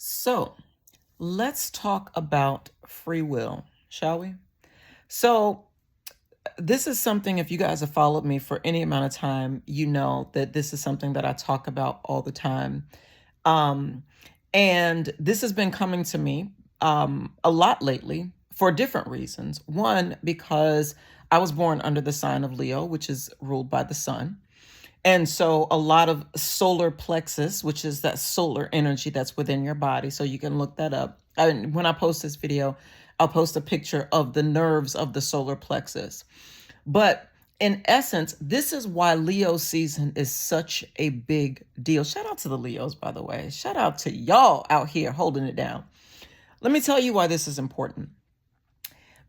So let's talk about free will, shall we? So, this is something, if you guys have followed me for any amount of time, you know that this is something that I talk about all the time. Um, and this has been coming to me a lot lately for different reasons. One, because I was born under the sign of Leo, which is ruled by the sun. And so a lot of solar plexus, which is that solar energy that's within your body. So you can look that up. And when I post this video, I'll post a picture of the nerves of the solar plexus. But in essence, this is why Leo season is such a big deal. Shout out to the Leos, by the way. Shout out to y'all out here holding it down. Let me tell you why this is important.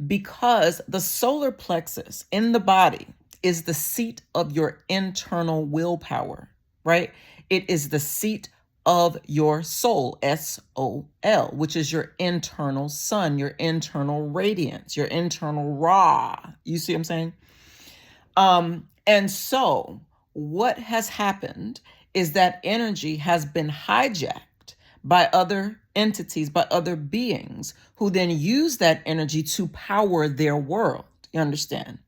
Because the solar plexus in the body is the seat of your internal willpower, right? It is the seat of your soul, SOL, which is your internal sun, your internal radiance, your internal raw. You see what I'm saying? And so what has happened is that energy has been hijacked by other entities, by other beings who then use that energy to power their world. You understand?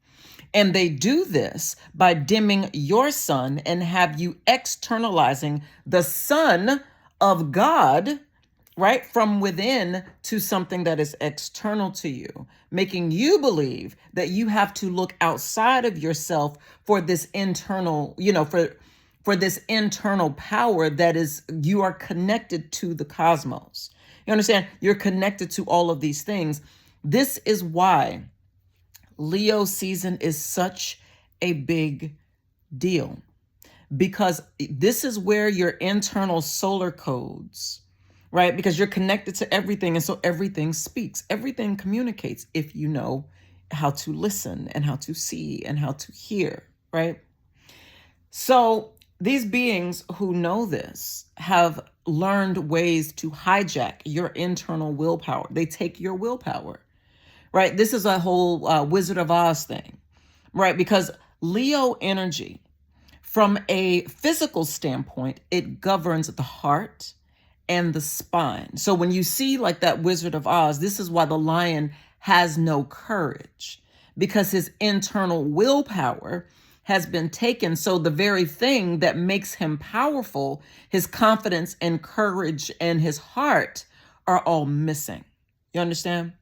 And they do this by dimming your sun and have you externalizing the sun of God, right, from within to something that is external to you, making you believe that you have to look outside of yourself for this internal, for this internal power that is, you are connected to the cosmos. You understand? You're connected to all of these things. This is why Leo season is such a big deal, because this is where your internal solar codes, right? Because you're connected to everything. And so everything speaks, everything communicates if you know how to listen and how to see and how to hear, right? So these beings who know this have learned ways to hijack your internal willpower. They take your willpower, right? This is a whole Wizard of Oz thing, right? Because Leo energy, from a physical standpoint, it governs the heart and the spine. So when you see like that Wizard of Oz, this is why the lion has no courage, because his internal willpower has been taken. So the very thing that makes him powerful, his confidence and courage and his heart, are all missing. You understand?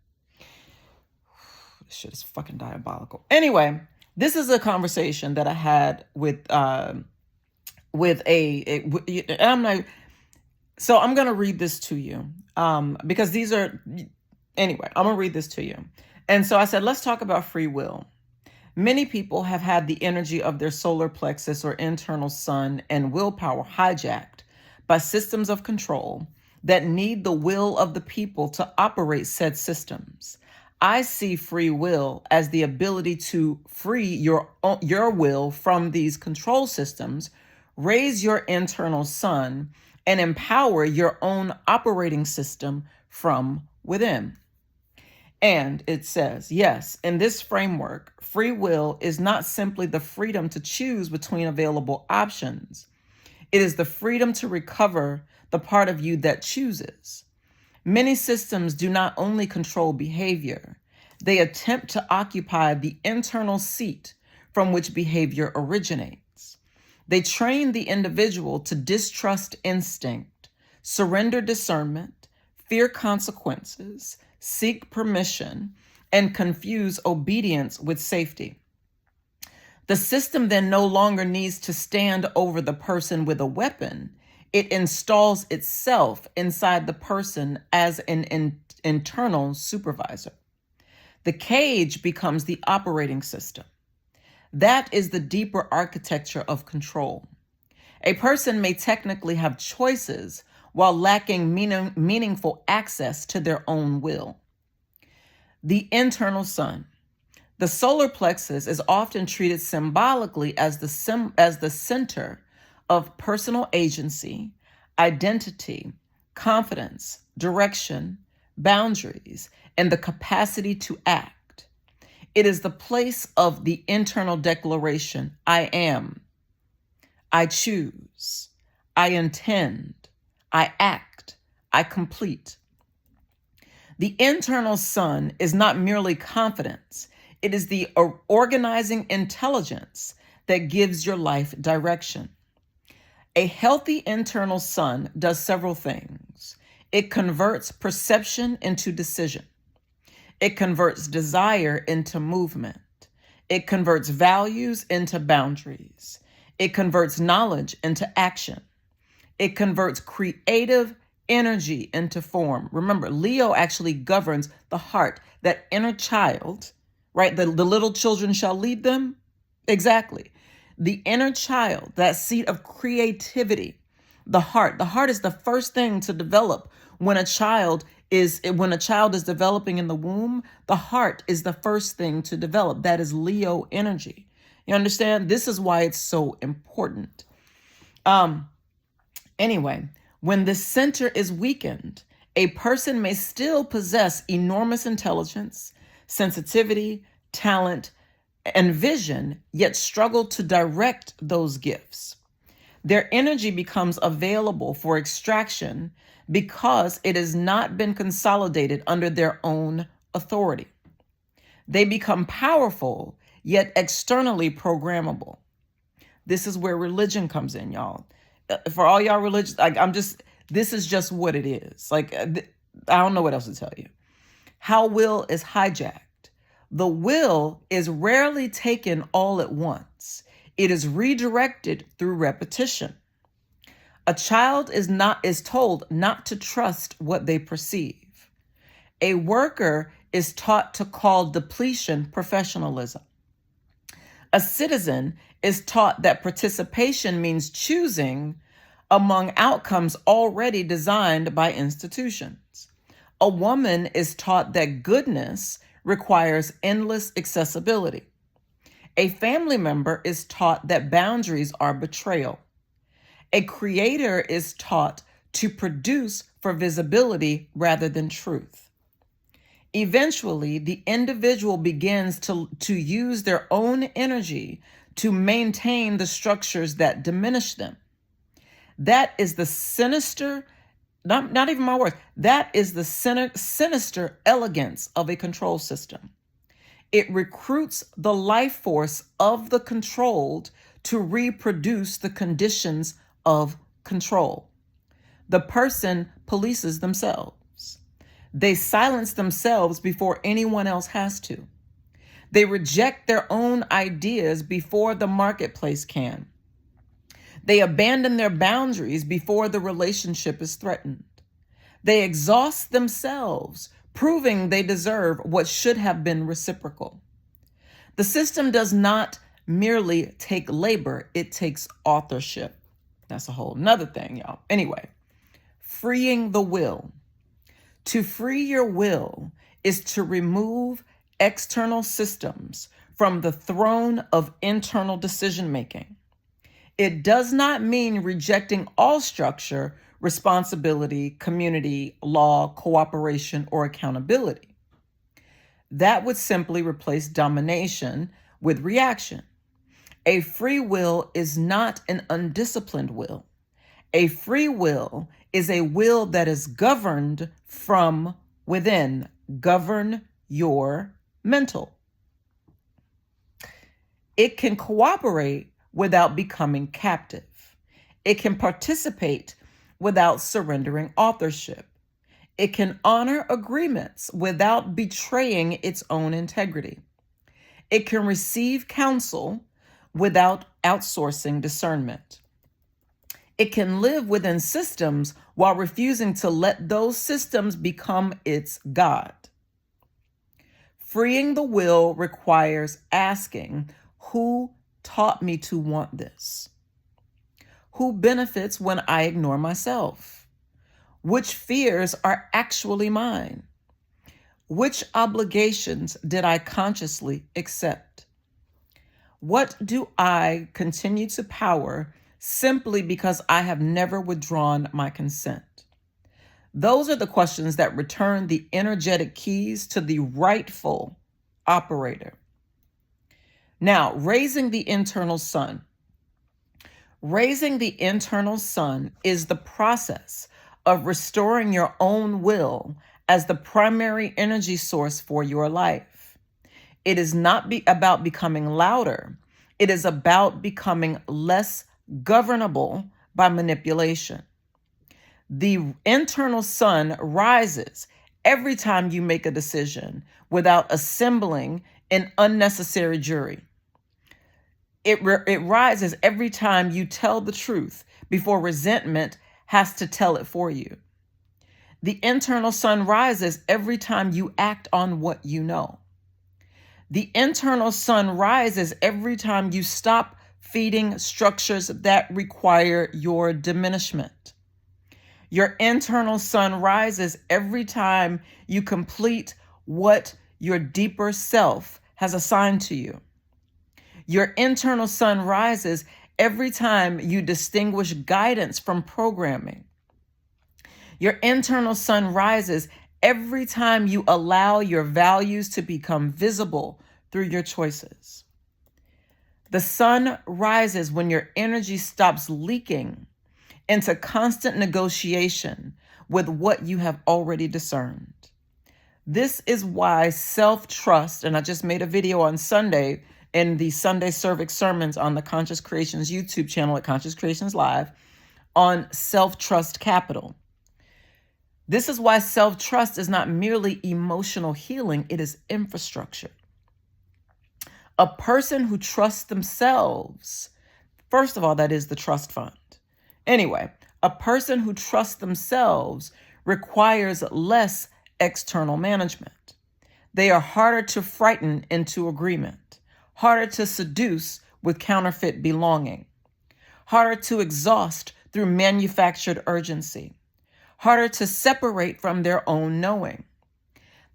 This shit is fucking diabolical. Anyway, this is a conversation that I had with I'm not. So I'm gonna read this to you because these are. Anyway, I'm gonna read this to you. And so I said, let's talk about free will. Many people have had the energy of their solar plexus or internal sun and willpower hijacked by systems of control that need the will of the people to operate said systems. I see free will as the ability to free your will from these control systems, raise your internal sun, and empower your own operating system from within. And it says, yes, in this framework, free will is not simply the freedom to choose between available options. It is the freedom to recover the part of you that chooses. Many systems do not only control behavior, they attempt to occupy the internal seat from which behavior originates. They train the individual to distrust instinct, surrender discernment, fear consequences, seek permission, and confuse obedience with safety. The system then no longer needs to stand over the person with a weapon. It installs itself inside the person as an internal supervisor. The cage becomes the operating system. That is the deeper architecture of control. A person may technically have choices while lacking meaningful access to their own will. The internal sun. The solar plexus is often treated symbolically as the center of personal agency, identity, confidence, direction, boundaries, and the capacity to act. It is the place of the internal declaration, I am, I choose, I intend, I act, I complete. The internal sun is not merely confidence. It is the organizing intelligence that gives your life direction. A healthy internal sun does several things. It converts perception into decision. It converts desire into movement. It converts values into boundaries. It converts knowledge into action. It converts creative energy into form. Remember, Leo actually governs the heart, that inner child, right? The little children shall lead them. Exactly. The inner child, that seat of creativity, the heart. The heart is the first thing to develop when a child is developing in the womb. The heart is the first thing to develop. That is Leo energy. You understand? This is why it's so important. Anyway, when the center is weakened, a person may still possess enormous intelligence, sensitivity, talent, and vision, yet struggle to direct those gifts. Their energy becomes available for extraction because it has not been consolidated under their own authority. They become powerful, yet externally programmable. This is where religion comes in, y'all. For all y'all religious, this is just what it is. I don't know what else to tell you. How will is hijacked. The will is rarely taken all at once. It is redirected through repetition. A child is told not to trust what they perceive. A worker is taught to call depletion professionalism. A citizen is taught that participation means choosing among outcomes already designed by institutions. A woman is taught that goodness requires endless accessibility. A family member is taught that boundaries are betrayal. A creator is taught to produce for visibility rather than truth. Eventually, the individual begins to use their own energy to maintain the structures that diminish them. That is the sinister, not even my words, that is the sinister elegance of a control system. It recruits the life force of the controlled to reproduce the conditions of control. The person polices themselves. They silence themselves before anyone else has to. They reject their own ideas before the marketplace can. They abandon their boundaries before the relationship is threatened. They exhaust themselves, proving they deserve what should have been reciprocal. The system does not merely take labor, it takes authorship. That's a whole nother thing, y'all. Anyway, freeing the will. To free your will is to remove external systems from the throne of internal decision making. It does not mean rejecting all structure, responsibility, community, law, cooperation, or accountability. That would simply replace domination with reaction. A free will is not an undisciplined will. A free will is a will that is governed from within. Govern your mental. It can cooperate without becoming captive. It can participate without surrendering authorship. It can honor agreements without betraying its own integrity. It can receive counsel without outsourcing discernment. It can live within systems while refusing to let those systems become its God. Freeing the will requires asking, who taught me to want this? Who benefits when I ignore myself? Which fears are actually mine? Which obligations did I consciously accept? What do I continue to power simply because I have never withdrawn my consent? Those are the questions that return the energetic keys to the rightful operator. Now, raising the internal sun. Raising the internal sun is the process of restoring your own will as the primary energy source for your life. It is not about becoming louder. It is about becoming less governable by manipulation. The internal sun rises every time you make a decision without assembling an unnecessary jury. It rises every time you tell the truth before resentment has to tell it for you. The internal sun rises every time you act on what you know. The internal sun rises every time you stop feeding structures that require your diminishment. Your internal sun rises every time you complete what your deeper self has assigned to you. Your internal sun rises every time you distinguish guidance from programming. Your internal sun rises every time you allow your values to become visible through your choices. The sun rises when your energy stops leaking into constant negotiation with what you have already discerned. This is why self-trust, and I just made a video on Sunday in the Sunday Cervix sermons on the Conscious Creations YouTube channel at Conscious Creations Live on self-trust capital. This is why self-trust is not merely emotional healing, it is infrastructure. A person who trusts themselves, first of all, that is the trust fund. Anyway, a person who trusts themselves requires less external management. They are harder to frighten into agreement, harder to seduce with counterfeit belonging, harder to exhaust through manufactured urgency, harder to separate from their own knowing.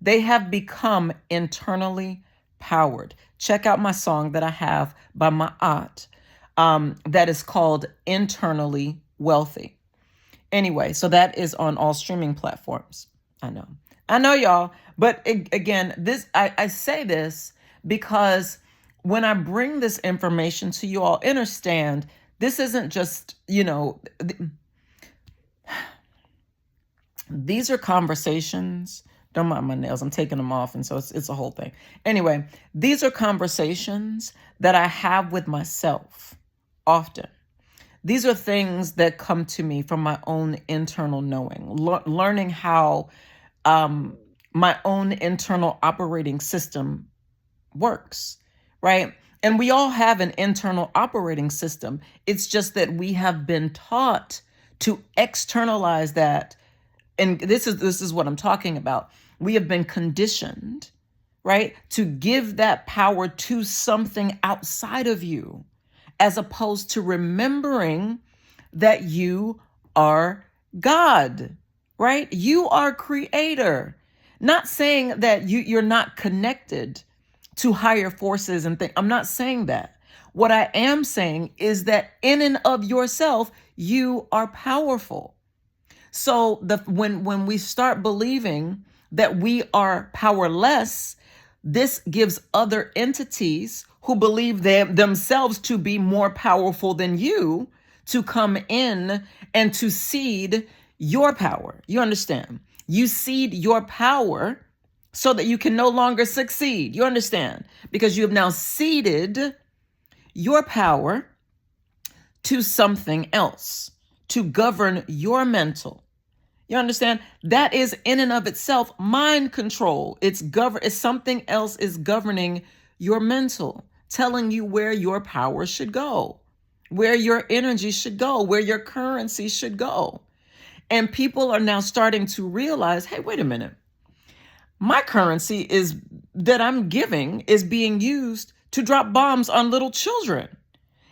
They have become internally powered. Check out my song that I have by my aunt that is called Internally Wealthy. Anyway, so that is on all streaming platforms. I know y'all, but again, I say this because when I bring this information to you all, understand this isn't just, these are conversations. Don't mind my nails. I'm taking them off. And so it's a whole thing. Anyway, these are conversations that I have with myself often. These are things that come to me from my own internal knowing, learning how my own internal operating system works, right? And we all have an internal operating system. It's just that we have been taught to externalize that. And this is what I'm talking about. We have been conditioned, right, to give that power to something outside of you, as opposed to remembering that you are God, right? You are creator. Not saying that you're not connected to higher forces and things. I'm not saying that. What I am saying is that in and of yourself, you are powerful. So when we start believing that we are powerless, this gives other entities who believe themselves to be more powerful than you to come in and to cede your power. You understand? You cede your power so that you can no longer succeed. You understand? Because you have now ceded your power to something else to govern your mental. You understand? That is in and of itself mind control. It's something else is governing your mental, telling you where your power should go, where your energy should go, where your currency should go. And people are now starting to realize, hey, wait a minute. My currency that I'm giving is being used to drop bombs on little children.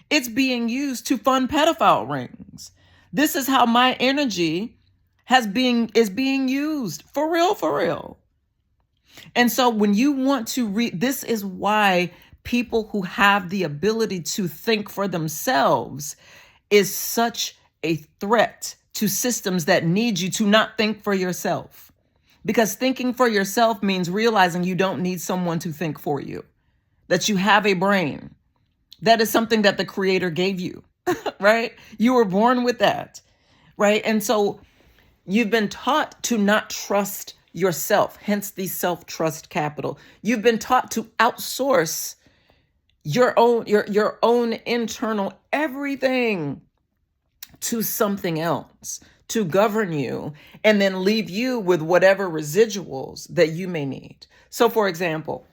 It's being used to fund pedophile rings. This is how my energy is being used for real. And so when you want to read, this is why people who have the ability to think for themselves is such a threat to systems that need you to not think for yourself. Because thinking for yourself means realizing you don't need someone to think for you, that you have a brain. That is something that the Creator gave you, right? You were born with that, right? And so You've been taught to not trust yourself, hence the self-trust capital. You've been taught to outsource your own internal everything to something else to govern you and then leave you with whatever residuals that you may need. So for example,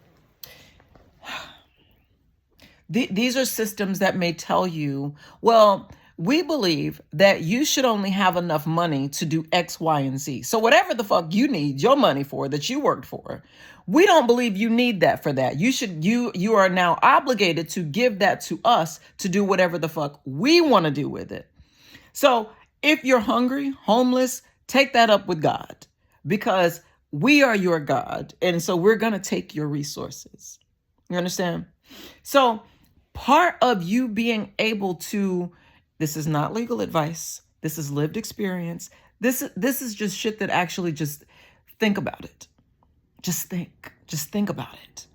these are systems that may tell you, well, we believe that you should only have enough money to do X, Y, and Z. So whatever the fuck you need your money for that you worked for, we don't believe you need that for that. You are now obligated to give that to us to do whatever the fuck we want to do with it. So if you're hungry, homeless, take that up with God, because we are your God. And so we're going to take your resources. You understand? So part of you being able to, this is not legal advice. This is lived experience. This is just shit that actually just think about it. Just think about it,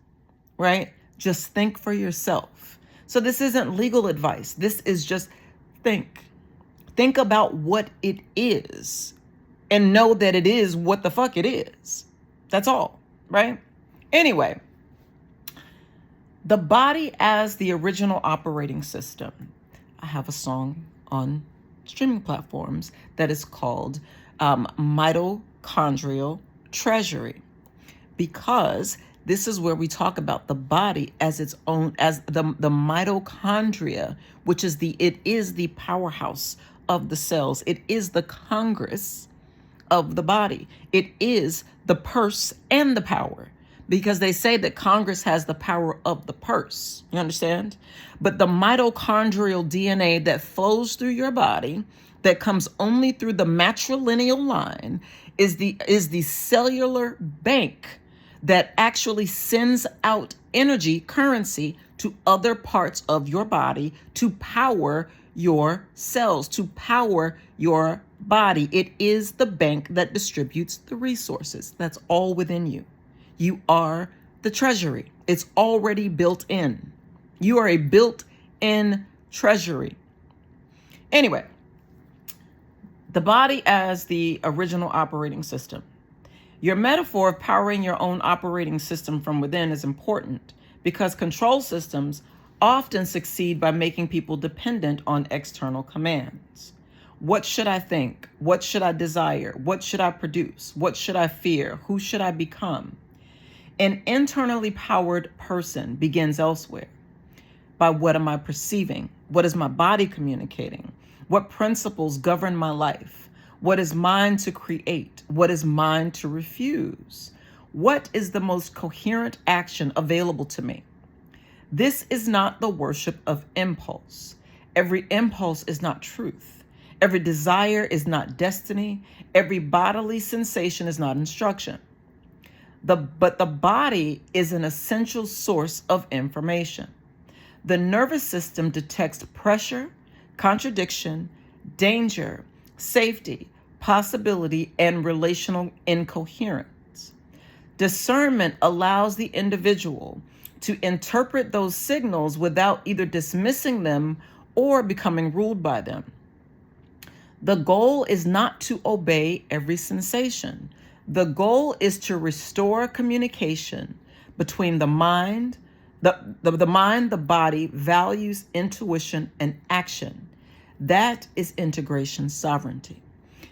right? Just think for yourself. So this isn't legal advice. This is just think about what it is and know that it is what the fuck it is. That's all, right? Anyway, the body as the original operating system. I have a song on streaming platforms that is called Mitochondrial Treasury, because this is where we talk about the body as its own, as the mitochondria, which is it is the powerhouse of the cells. It is the Congress of the body. It is the purse and the power, because they say that Congress has the power of the purse. You understand? But the mitochondrial DNA that flows through your body, that comes only through the matrilineal line, is the cellular bank that actually sends out energy, currency, to other parts of your body to power your cells, to power your body. It is the bank that distributes the resources. That's all within you. You are the treasury. It's already built in. You are a built-in treasury. Anyway, the body as the original operating system. Your metaphor of powering your own operating system from within is important, because control systems often succeed by making people dependent on external commands. What should I think? What should I desire? What should I produce? What should I fear? Who should I become? An internally powered person begins elsewhere. By what am I perceiving? What is my body communicating? What principles govern my life? What is mine to create? What is mine to refuse? What is the most coherent action available to me? This is not the worship of impulse. Every impulse is not truth. Every desire is not destiny. Every bodily sensation is not instruction. But the body is an essential source of information. The nervous system detects pressure, contradiction, danger, safety, possibility, and relational incoherence. Discernment allows the individual to interpret those signals without either dismissing them or becoming ruled by them. The goal is not to obey every sensation. The goal is to restore communication between the mind, the body, values, intuition, and action. That is integration sovereignty.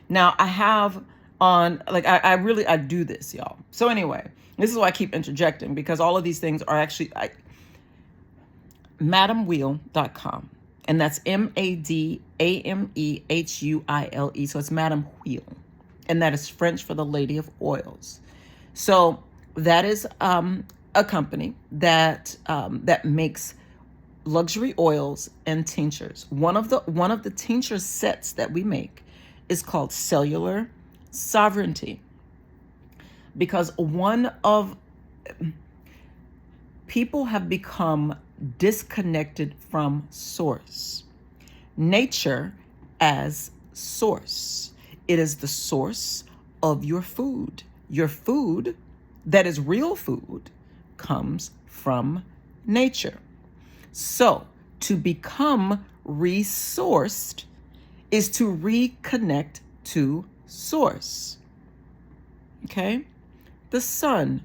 Now, I have on, like, I do this, y'all. So anyway, this is why I keep interjecting, because all of these things are actually MadameWheal.com. And that's MADAMEHUILE. So it's Madame Wheel. And that is French for the Lady of Oils. So that is a company that makes luxury oils and tinctures. One of the tincture sets that we make is called Cellular Sovereignty, because people have become disconnected from source. Nature as source. It is the source of your food. Your food, that is real food, comes from nature. So to become resourced is to reconnect to source. Okay? The sun,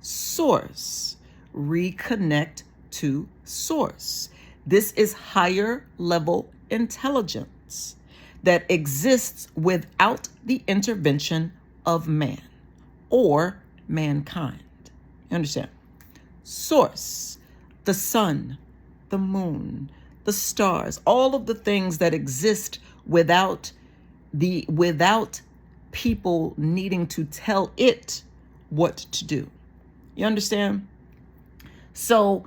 source. Reconnect to source. This is higher level intelligence that exists without the intervention of man or mankind. You understand? Source, the sun, the moon, the stars, all of the things that exist without people needing to tell it what to do. You understand? So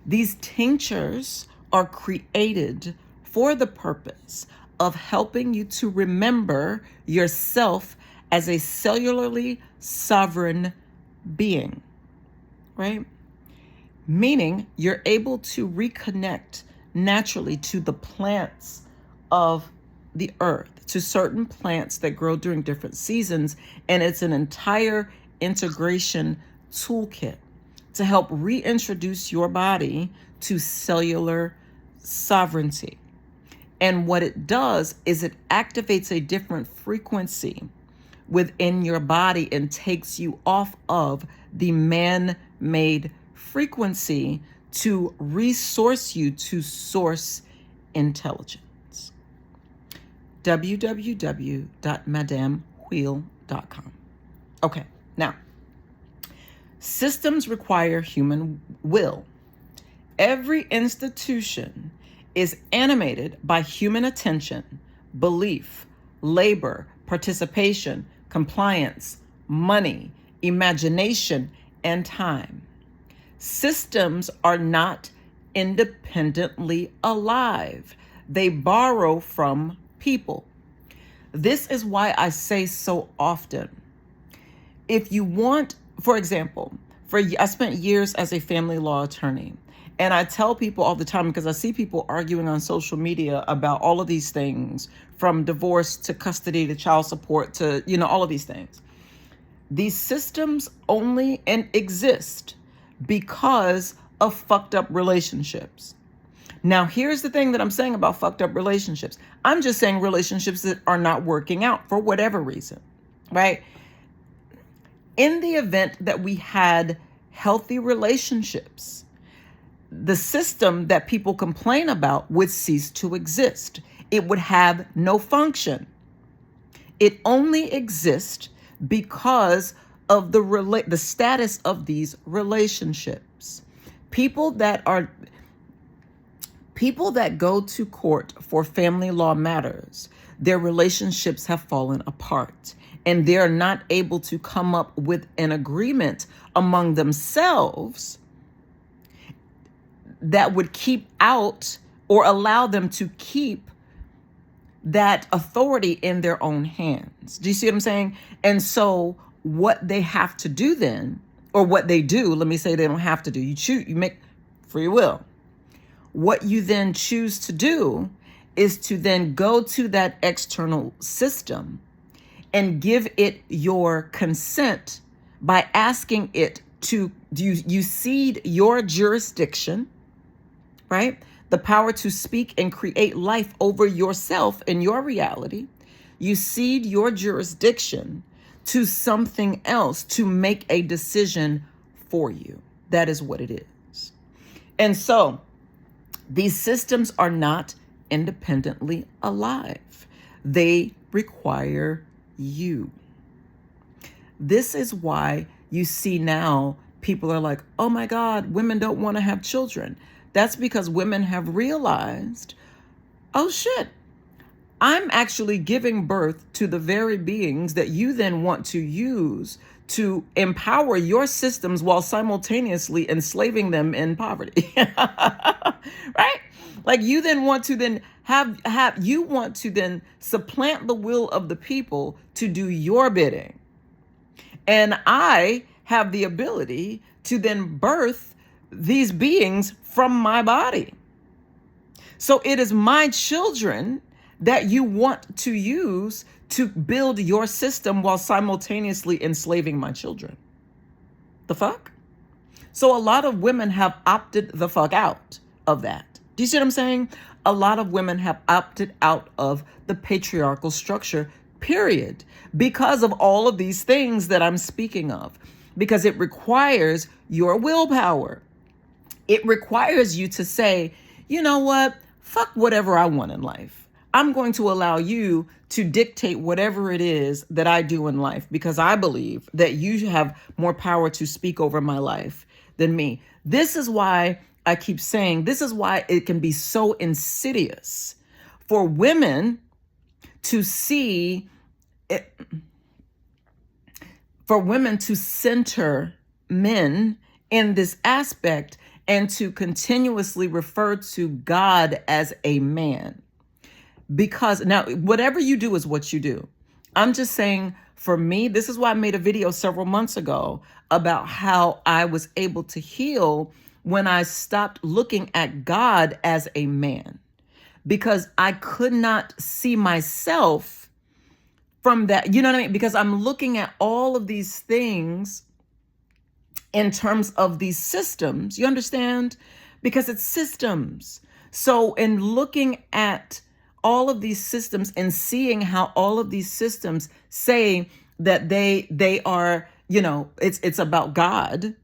these tinctures are created for the purpose of helping you to remember yourself as a cellularly sovereign being, right? Meaning you're able to reconnect naturally to the plants of the earth, to certain plants that grow during different seasons. And it's an entire integration toolkit to help reintroduce your body to cellular sovereignty. And what it does is it activates a different frequency within your body and takes you off of the man-made frequency to resource you to source intelligence. www.madamewheel.com. Okay, now, systems require human will. Every institution is animated by human attention, belief, labor, participation, compliance, money, imagination, and time. Systems are not independently alive. They borrow from people. This is why I say so often, if you want, for example, I spent years as a family law attorney. And I tell people all the time, because I see people arguing on social media about all of these things, from divorce to custody to child support to, all of these things. These systems only exist because of fucked up relationships. Now, here's the thing that I'm saying about fucked up relationships. I'm just saying relationships that are not working out for whatever reason, right? In the event that we had healthy relationships, the system that people complain about would cease to exist. It would have no function. It only exists because of the status of these relationships. People that go to court for family law matters, their relationships have fallen apart, and they're not able to come up with an agreement among themselves that would keep out or allow them to keep that authority in their own hands. Do you see what I'm saying? And so what they have to do then, or what they do, let me say they don't have to do, you make free will. What you then choose to do is to then go to that external system and give it your consent by asking it to, you cede your jurisdiction, right? The power to speak and create life over yourself and your reality. You cede your jurisdiction to something else to make a decision for you. That is what it is. And so these systems are not independently alive. They require you. This is why you see now people are like, oh my God, women don't want to have children. That's because women have realized, oh shit, I'm actually giving birth to the very beings that you then want to use to empower your systems while simultaneously enslaving them in poverty. Right? Like you then want to then you want to then supplant the will of the people to do your bidding. And I have the ability to then birth these beings from my body. So it is my children that you want to use to build your system while simultaneously enslaving my children. The fuck? So a lot of women have opted the fuck out of that. Do you see what I'm saying? A lot of women have opted out of the patriarchal structure, period, because of all of these things that I'm speaking of, because it requires your willpower. It requires you to say, you know what? Fuck whatever I want in life. I'm going to allow you to dictate whatever it is that I do in life because I believe that you have more power to speak over my life than me. This is why I keep saying, this is why it can be so insidious for women to see it, for women to center men in this aspect and to continuously refer to God as a man. Because now, whatever you do is what you do. I'm just saying, for me, this is why I made a video several months ago about how I was able to heal when I stopped looking at God as a man, because I could not see myself from that. You know what I mean? Because I'm looking at all of these things in terms of these systems. You understand? Because it's systems. So in looking at all of these systems and seeing how all of these systems say that they are, it's about God.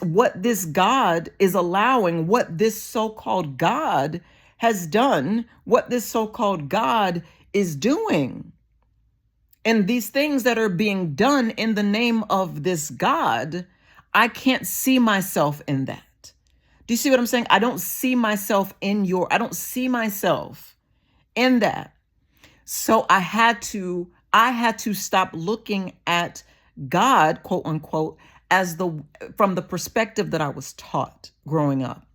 What this God is allowing, what this so-called God has done, what this so-called God is doing. And these things that are being done in the name of this God, I can't see myself in that. Do you see what I'm saying? I don't see myself I don't see myself in that. So I had to stop looking at God, quote unquote, as from the perspective that I was taught growing up,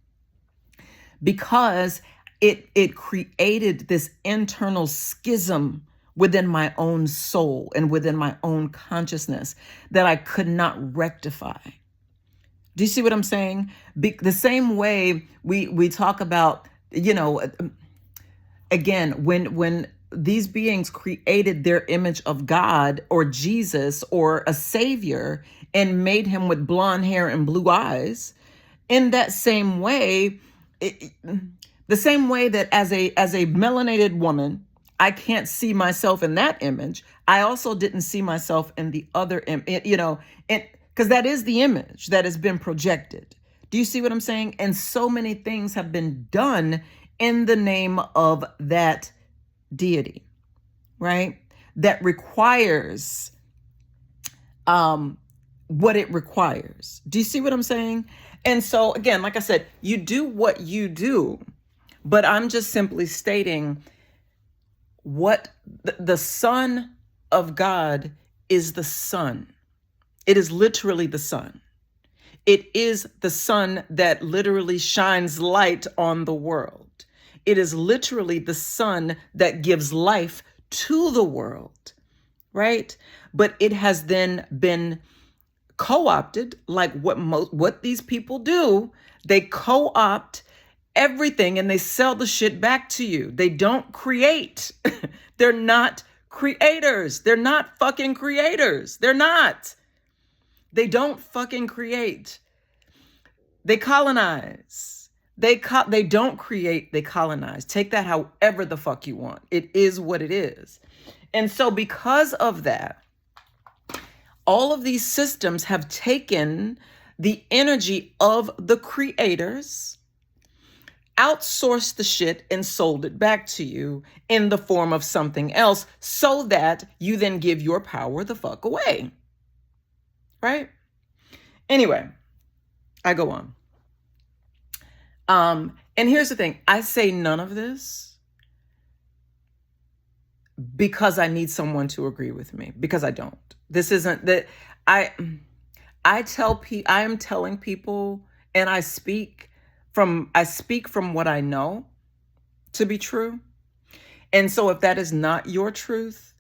because it created this internal schism within my own soul and within my own consciousness that I could not rectify. Do you see what I'm saying? The same way we talk about, again, when these beings created their image of God or Jesus or a savior and made him with blonde hair and blue eyes, in that same way, the same way that as a melanated woman, I can't see myself in that image, I also didn't see myself in the other image, because that is the image that has been projected. Do you see what I'm saying? And so many things have been done in the name of that deity, right? That requires what it requires. Do you see what I'm saying? And so again, like I said, you do what you do, but I'm just simply stating what the Son of God is. The sun. It is literally the sun. It is the sun that literally shines light on the world. It is literally the sun that gives life to the world, right? But it has then been co-opted, like what these people do. They co-opt everything and they sell the shit back to you. They don't create. They're not creators. They're not fucking creators. They're not. They don't fucking create. They colonize. They don't create, they colonize. Take that however the fuck you want. It is what it is. And so because of that, all of these systems have taken the energy of the creators, outsourced the shit, and sold it back to you in the form of something else so that you then give your power the fuck away. Right? Anyway, I go on. And here's the thing. I say none of this because I need someone to agree with me, because I don't. This isn't that I am telling people, and I speak from what I know to be true. And so if that is not your truth,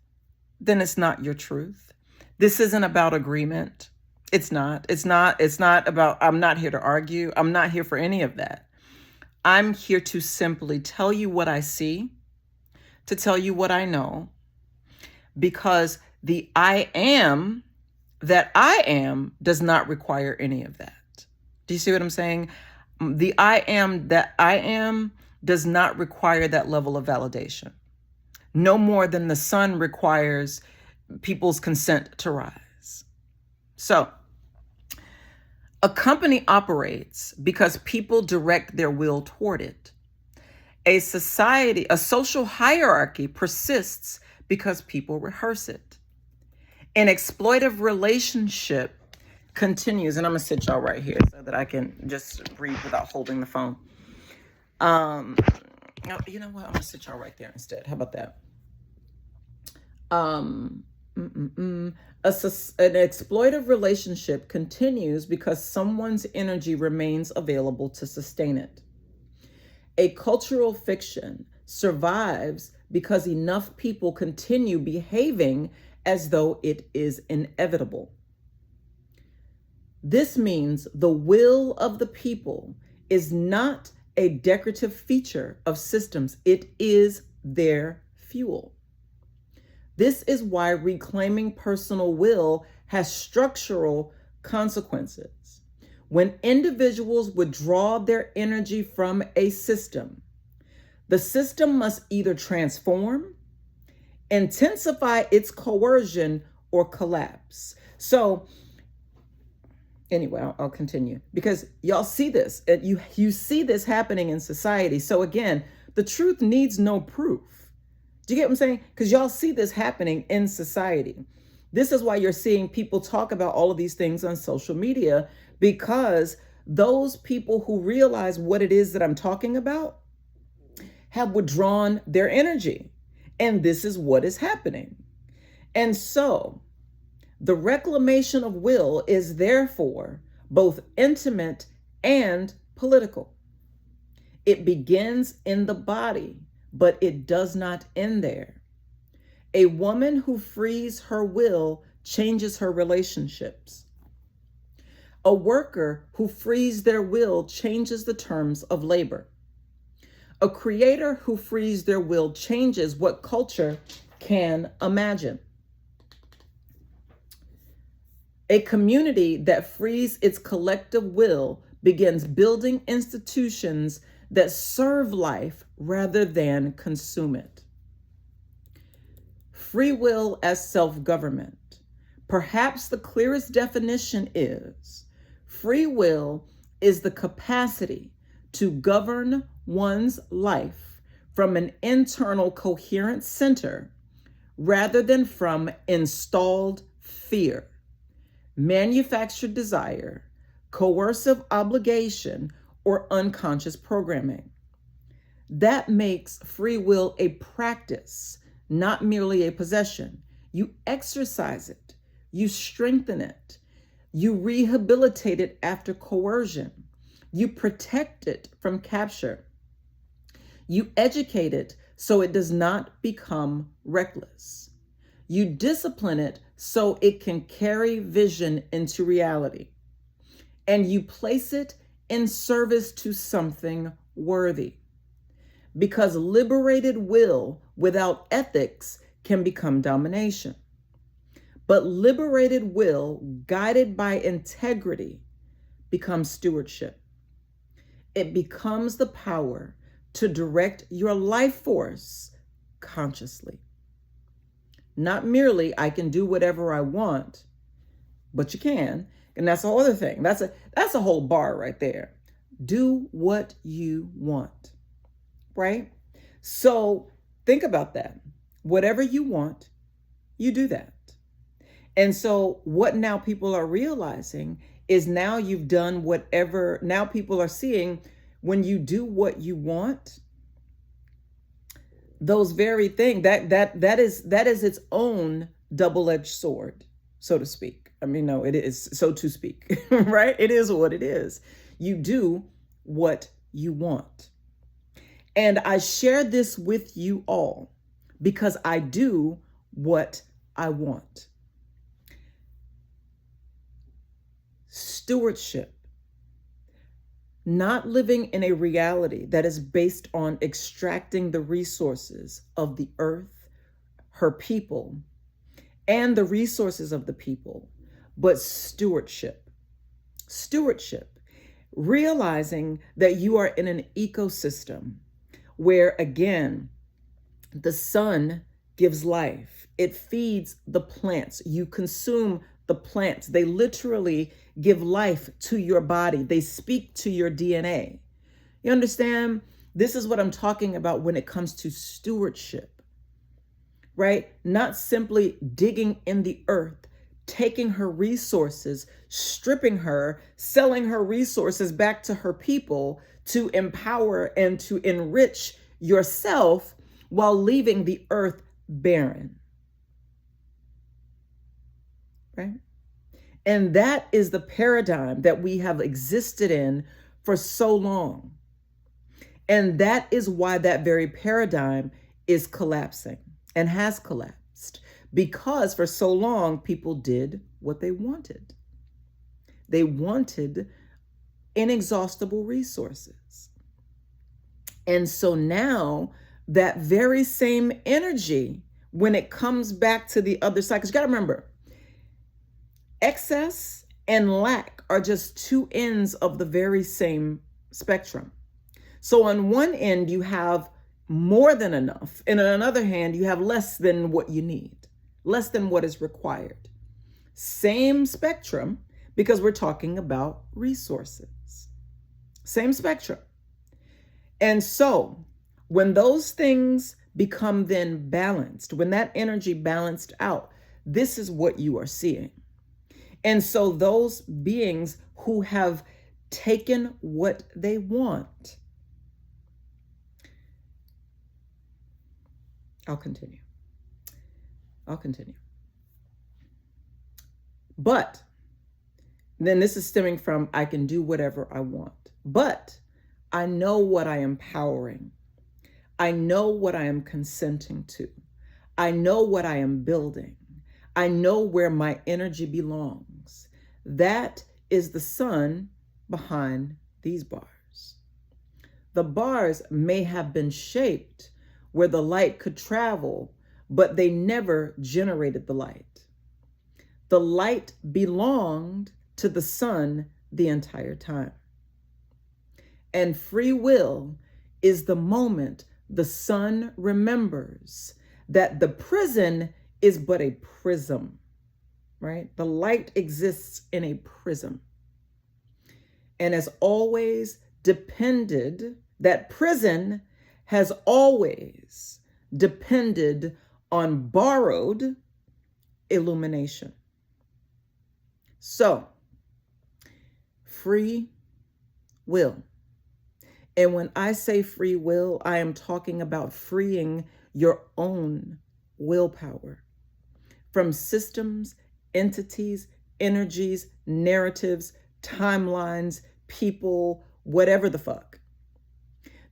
then it's not your truth. This isn't about agreement. It's not about, I'm not here to argue. I'm not here for any of that. I'm here to simply tell you what I see, to tell you what I know, because the I am that I am does not require any of that. Do you see what I'm saying? The I am that I am does not require that level of validation, no more than the sun requires people's consent to rise. So, a company operates because people direct their will toward it. A society, a social hierarchy persists because people rehearse it. An exploitive relationship continues, and I'm gonna sit y'all right here so that I can just breathe without holding the phone. You know what? I'm gonna sit y'all right there instead. How about that? An exploitive relationship continues because someone's energy remains available to sustain it. A cultural fiction survives because enough people continue behaving as though it is inevitable. This means the will of the people is not a decorative feature of systems, it is their fuel. This is why reclaiming personal will has structural consequences. When individuals withdraw their energy from a system, the system must either transform, intensify its coercion, or collapse. So, anyway, I'll continue because y'all see this. You see this happening in society. So again, the truth needs no proof. Do you get what I'm saying? Because y'all see this happening in society. This is why you're seeing people talk about all of these things on social media, because those people who realize what it is that I'm talking about have withdrawn their energy. And this is what is happening. And so the reclamation of will is therefore both intimate and political. It begins in the body, but it does not end there. A woman who frees her will changes her relationships. A worker who frees their will changes the terms of labor. A creator who frees their will changes what culture can imagine. A community that frees its collective will begins building institutions that serve life rather than consume it. Free will as self-government. Perhaps the clearest definition is free will is the capacity to govern one's life from an internal coherent center rather than from installed fear, manufactured desire, coercive obligation, or unconscious programming. That makes free will a practice, not merely a possession. You exercise it, you strengthen it, you rehabilitate it after coercion, you protect it from capture, you educate it so it does not become reckless. You discipline it so it can carry vision into reality. And you place it in service to something worthy. Because liberated will without ethics can become domination. But liberated will guided by integrity becomes stewardship. It becomes the power to direct your life force consciously. Not merely I can do whatever I want, but you can. And that's the other thing. That's a whole bar right there. Do what you want, right? So think about that. Whatever you want, you do that. And so what now people are realizing is now you've done whatever, now people are seeing when you do what you want, those very things, that is its own double-edged sword, so to speak. I mean, no, it is, so to speak, right? It is what it is. You do what you want. And I share this with you all because I do what I want. Stewardship. Not living in a reality that is based on extracting the resources of the earth, her people, and the resources of the people, but stewardship. Stewardship. realizing that you are in an ecosystem where, again, the sun gives life. It feeds the plants. You consume the plants. They literally give life to your body. They speak to your DNA. You understand? This is what I'm talking about when it comes to stewardship, right? Not simply digging in the earth, taking her resources, stripping her, selling her resources back to her people to empower and to enrich yourself while leaving the earth barren, right? And that is the paradigm that we have existed in for so long. And that is why that very paradigm is collapsing and has collapsed, because for so long people did what they wanted. They wanted inexhaustible resources. And so now that very same energy, when it comes back to the other side, because you got to remember, excess and lack are just two ends of the very same spectrum. So on one end, you have more than enough. And on another hand, you have less than what you need, less than what is required. Same spectrum, because we're talking about resources. Same spectrum. And so when those things become then balanced, when that energy balanced out, this is what you are seeing. And so those beings who have taken what they want, I'll continue. But then this is stemming from, I can do whatever I want, but I know what I am powering. I know what I am consenting to. I know what I am building. I know where my energy belongs. That is the sun behind these bars. The bars may have been shaped where the light could travel, but they never generated the light. The light belonged to the sun the entire time. And free will is the moment the sun remembers that the prison is but a prism, right? The light exists in a prism. And has always depended, that prison has always depended on borrowed illumination. So, free will. And when I say free will, I am talking about freeing your own willpower from systems, entities, energies, narratives, timelines, people, whatever the fuck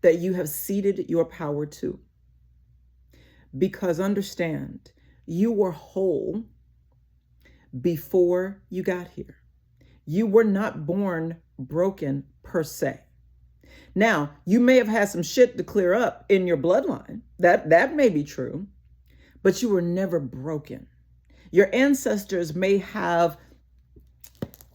that you have ceded your power to. Because understand, you were whole before you got here. You were not born broken per se. Now, you may have had some shit to clear up in your bloodline. That may be true, but you were never broken. Your ancestors may have,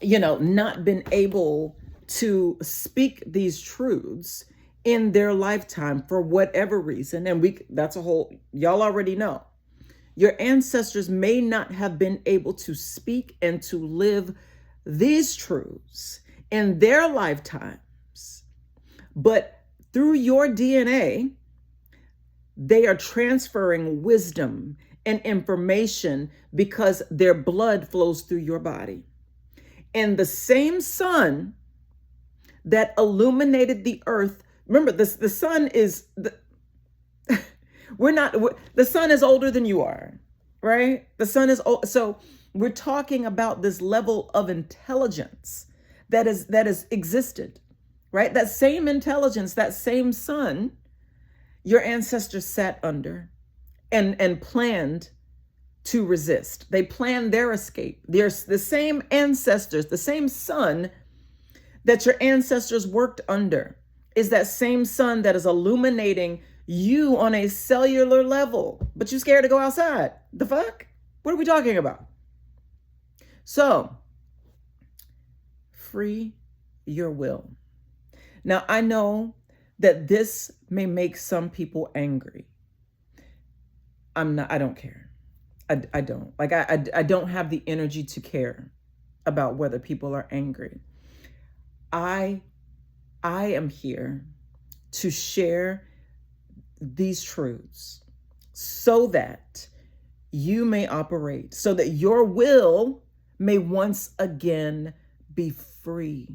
not been able to speak these truths in their lifetime for whatever reason. And that's a whole, y'all already know. Your ancestors may not have been able to speak and to live these truths in their lifetimes, but through your DNA, they are transferring wisdom and information because their blood flows through your body. And the same sun that illuminated the earth, remember the sun is, the sun is older than you are, right? The sun is old. So we're talking about this level of intelligence that is existed, right? That same intelligence, that same sun, your ancestors sat under and planned to resist. They planned their escape. There's the same ancestors, the same sun that your ancestors worked under is that same sun that is illuminating you on a cellular level, but you're scared to go outside. The fuck? What are we talking about? So, free your will. Now, I know that this may make some people angry. I don't care. I don't. Like, I don't have the energy to care about whether people are angry. I am here to share these truths so that you may operate, so that your will may once again be free.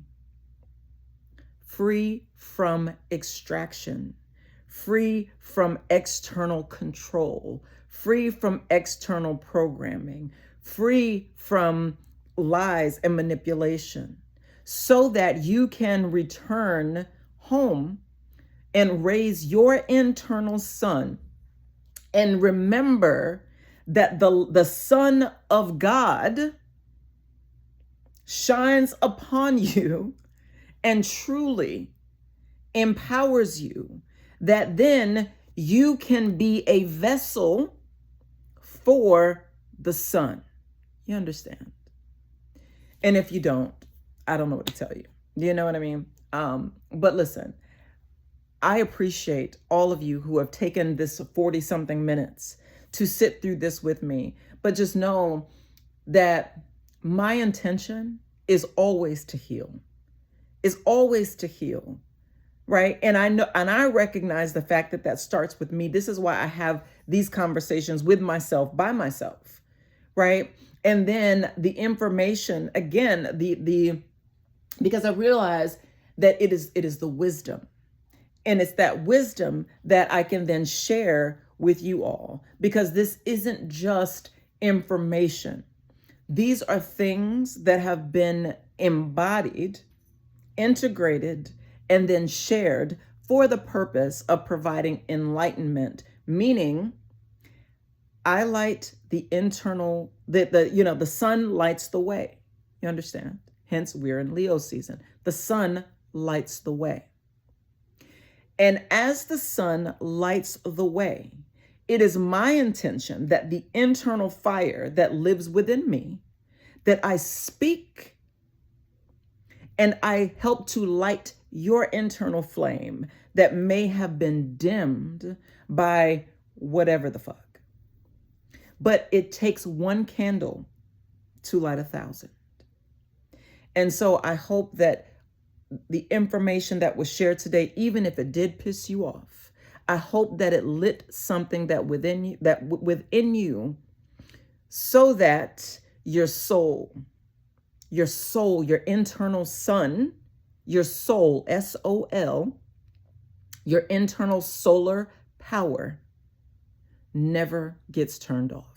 Free from extraction, free from external control, free from external programming, free from lies and manipulation, so that you can return home and raise your internal son. And remember that the Son of God shines upon you and truly empowers you, that then you can be a vessel for the Son. You understand? And if you don't, I don't know what to tell you. You know what I mean? But listen, I appreciate all of you who have taken this 40 something minutes to sit through this with me. But just know that my intention is always to heal. Is always to heal, right? And I know, and I recognize the fact that that starts with me. This is why I have these conversations with myself, by myself, right? And then the information, again, because I realize that it is the wisdom, and it's that wisdom that I can then share with you all, because this isn't just information. These are things that have been embodied, integrated, and then shared for the purpose of providing enlightenment, meaning I light the internal, the sun lights the way. You understand? Hence, we're in Leo season. The sun lights the way. And as the sun lights the way, it is my intention that the internal fire that lives within me, that I speak and I help to light your internal flame that may have been dimmed by whatever the fuck. But it takes one candle to light 1,000. And so I hope that the information that was shared today, even if it did piss you off, I hope that it lit something that within you, so that your soul, your internal sun, your soul, SOL, your internal solar power never gets turned off.